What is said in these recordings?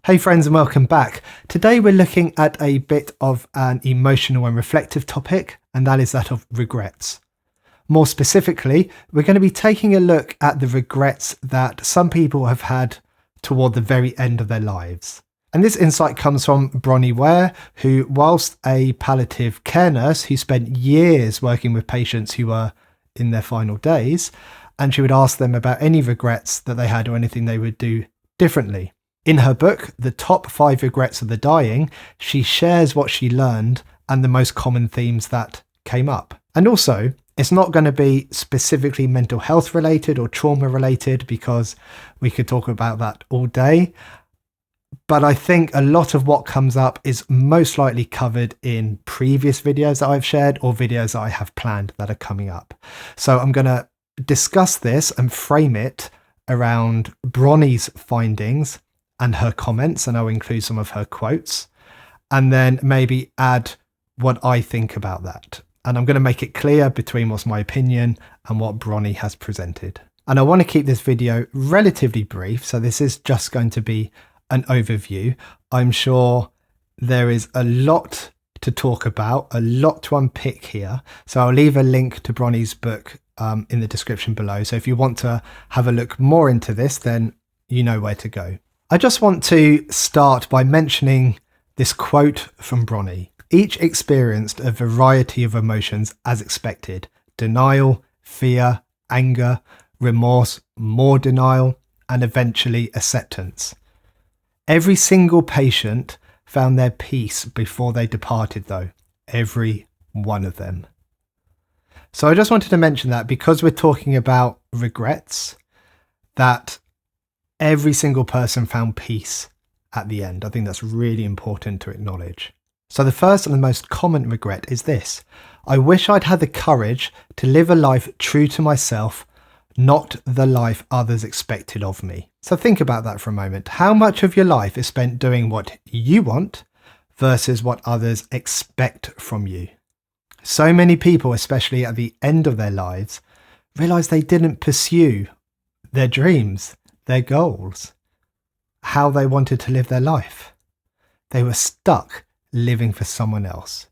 Hey friends, and welcome back. Today we're looking at a bit of an emotional and reflective topic, and that is that of regrets. More specifically, we're going to be taking a look at the regrets that some people have had toward the very end of their lives. And this insight comes from Bronnie Ware, who, whilst a palliative care nurse who spent years working with patients who were in their final days, and she would ask them about any regrets that they had or anything they would do differently. In her book, The Top 5 Regrets of the Dying, she shares what she learned and the most common themes that came up. And also, it's not going to be specifically mental health related or trauma related, because we could talk about that all day. But I think a lot of what comes up is most likely covered in previous videos that I've shared or videos that I have planned that are coming up. So I'm going to discuss this and frame it around Bronnie's findings and her comments, and I'll include some of her quotes, and then maybe add what I think about that. And I'm going to make it clear between what's my opinion and what Bronnie has presented. And I want to keep this video relatively brief, so this is just going to be an overview. I'm sure there is a lot to talk about, a lot to unpick here. So I'll leave a link to Bronnie's book in the description below. So if you want to have a look more into this, then you know where to go. I just want to start by mentioning this quote from Bronnie. Each experienced a variety of emotions as expected: denial, fear, anger, remorse, more denial, and eventually acceptance. Every single patient found their peace before they departed, though. Every one of them. So I just wanted to mention that because we're talking about regrets, that every single person found peace at the end. I think that's really important to acknowledge. So the first and the most common regret is this: I wish I'd had the courage to live a life true to myself, not the life others expected of me. So think about that for a moment. How much of your life is spent doing what you want versus what others expect from you? So many people, especially at the end of their lives, realize they didn't pursue their dreams, their goals, how they wanted to live their life. They were stuck living for someone else,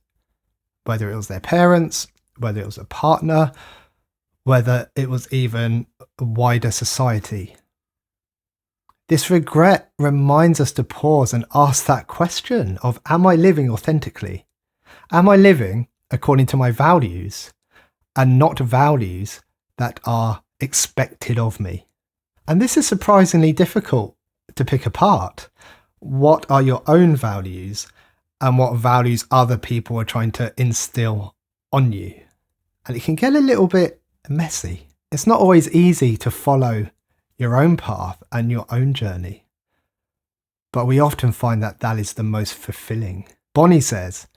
whether it was their parents, whether it was a partner, whether it was even wider society. This regret reminds us to pause and ask that question of, am I living authentically? Am I living according to my values and not values that are expected of me? And this is surprisingly difficult to pick apart. What are your own values and what values other people are trying to instill on you? And it can get a little bit messy. It's not always easy to follow your own path and your own journey, but we often find that that is the most fulfilling. Bronnie says,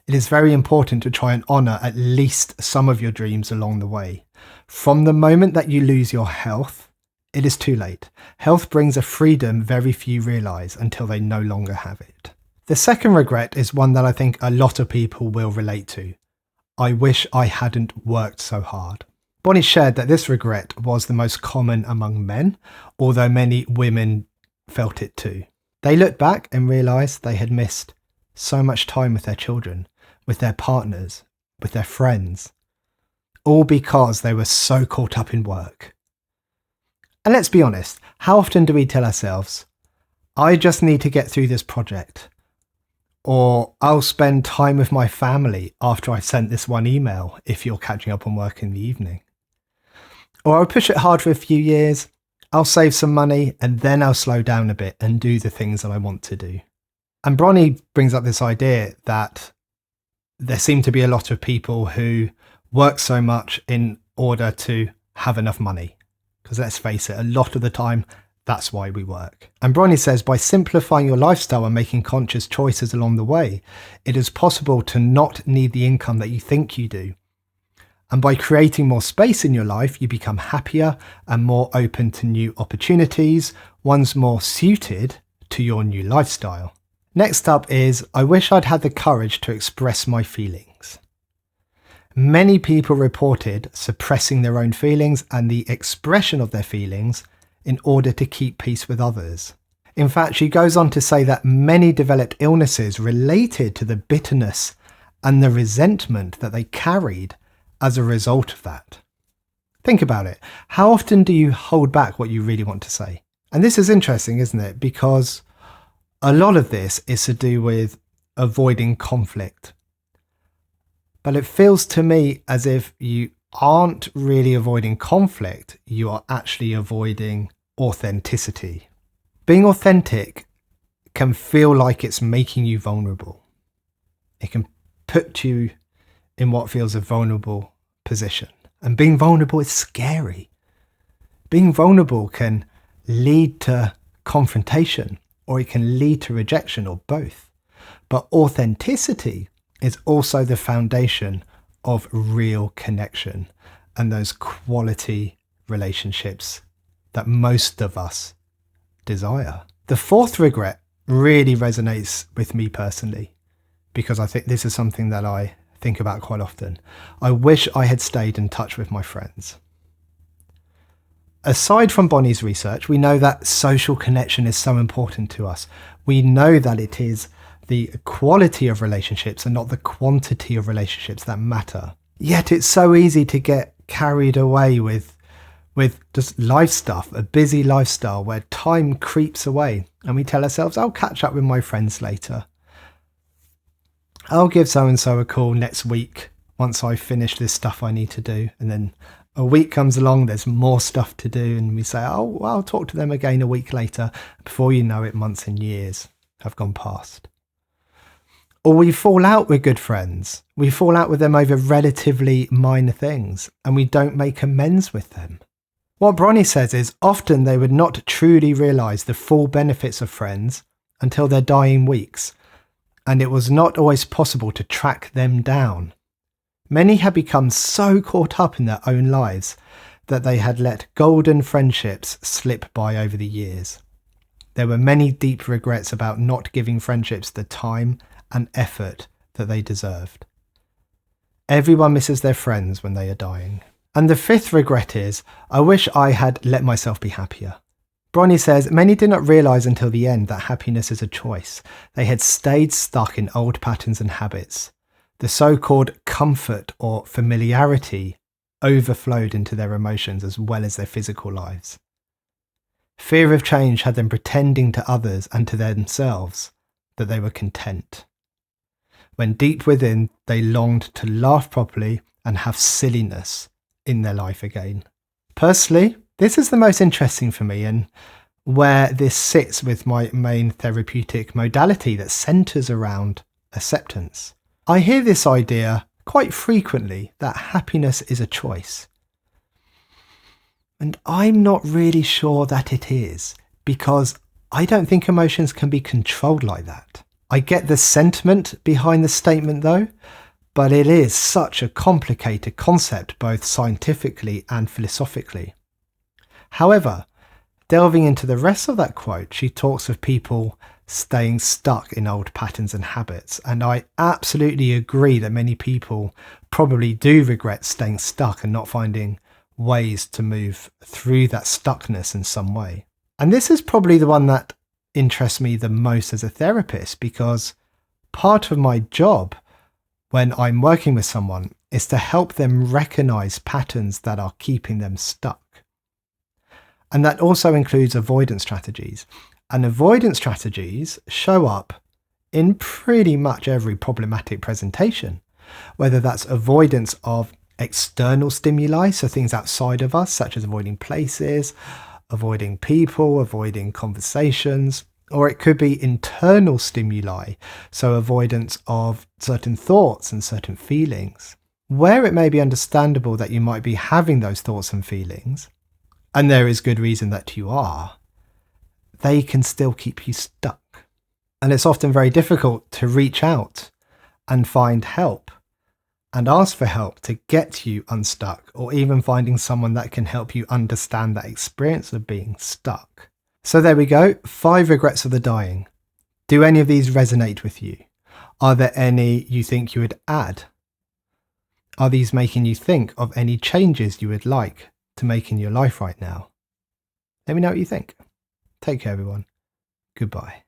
it is very important to try and honour at least some of your dreams along the way. From the moment that you lose your health, it is too late. Health brings a freedom very few realise until they no longer have it. The second regret is one that I think a lot of people will relate to. I wish I hadn't worked so hard. Bronnie shared that this regret was the most common among men, although many women felt it too. They looked back and realised they had missed so much time with their children, with their partners, with their friends, all because they were so caught up in work. And let's be honest, how often do we tell ourselves, I just need to get through this project, or I'll spend time with my family after I've sent this one email if you're catching up on work in the evening, or I'll push it hard for a few years, I'll save some money, and then I'll slow down a bit and do the things that I want to do. And Bronnie brings up this idea that there seem to be a lot of people who work so much in order to have enough money. Because let's face it, a lot of the time, that's why we work. And Bronnie says, by simplifying your lifestyle and making conscious choices along the way, it is possible to not need the income that you think you do. And by creating more space in your life, you become happier and more open to new opportunities, ones more suited to your new lifestyle. Next up is, I wish I'd had the courage to express my feelings. Many people reported suppressing their own feelings and the expression of their feelings in order to keep peace with others. In fact, she goes on to say that many developed illnesses related to the bitterness and the resentment that they carried as a result of that. Think about it. How often do you hold back what you really want to say? And this is interesting, isn't it? Because a lot of this is to do with avoiding conflict. But it feels to me as if you aren't really avoiding conflict, you are actually avoiding authenticity. Being authentic can feel like it's making you vulnerable. It can put you in what feels a vulnerable position. And being vulnerable is scary. Being vulnerable can lead to confrontation, or it can lead to rejection, or both. But authenticity is also the foundation of real connection and those quality relationships that most of us desire. The fourth regret really resonates with me personally, because I think this is something that I think about quite often. I wish I had stayed in touch with my friends. Aside from Bronnie's research, we know that social connection is so important to us. We know that it is the quality of relationships and not the quantity of relationships that matter. Yet it's so easy to get carried away with just life stuff, a busy lifestyle where time creeps away and we tell ourselves, I'll catch up with my friends later. I'll give so-and-so a call next week once I finish this stuff I need to do. And then a week comes along, there's more stuff to do. And we say, oh, well, I'll talk to them again a week later. Before you know it, months and years have gone past. Or we fall out with good friends. We fall out with them over relatively minor things and we don't make amends with them. What Bronnie says is often they would not truly realise the full benefits of friends until their dying weeks, and it was not always possible to track them down. Many had become so caught up in their own lives that they had let golden friendships slip by over the years. There were many deep regrets about not giving friendships the time and effort that they deserved. Everyone misses their friends when they are dying. And the fifth regret is, I wish I had let myself be happier. Bronnie says, many did not realise until the end that happiness is a choice. They had stayed stuck in old patterns and habits. The so-called comfort or familiarity overflowed into their emotions as well as their physical lives. Fear of change had them pretending to others and to themselves that they were content, when deep within they longed to laugh properly and have silliness in their life again. Personally, this is the most interesting for me and where this sits with my main therapeutic modality that centres around acceptance. I hear this idea quite frequently that happiness is a choice. And I'm not really sure that it is, because I don't think emotions can be controlled like that. I get the sentiment behind the statement though, but it is such a complicated concept both scientifically and philosophically. However, delving into the rest of that quote, she talks of people staying stuck in old patterns and habits, and I absolutely agree that many people probably do regret staying stuck and not finding ways to move through that stuckness in some way. And this is probably the one that interests me the most as a therapist, because part of my job when I'm working with someone is to help them recognize patterns that are keeping them stuck. And that also includes avoidance strategies. And avoidance strategies show up in pretty much every problematic presentation, whether that's avoidance of external stimuli, so things outside of us, such as avoiding places, avoiding people, avoiding conversations, or it could be internal stimuli, so avoidance of certain thoughts and certain feelings. Where it may be understandable that you might be having those thoughts and feelings, and there is good reason that you are, they can still keep you stuck. And it's often very difficult to reach out and find help and ask for help to get you unstuck, or even finding someone that can help you understand that experience of being stuck. So there we go, 5 regrets of the dying. Do any of these resonate with you? Are there any you think you would add? Are these making you think of any changes you would like to make in your life right now? Let me know what you think. Take care, everyone. Goodbye.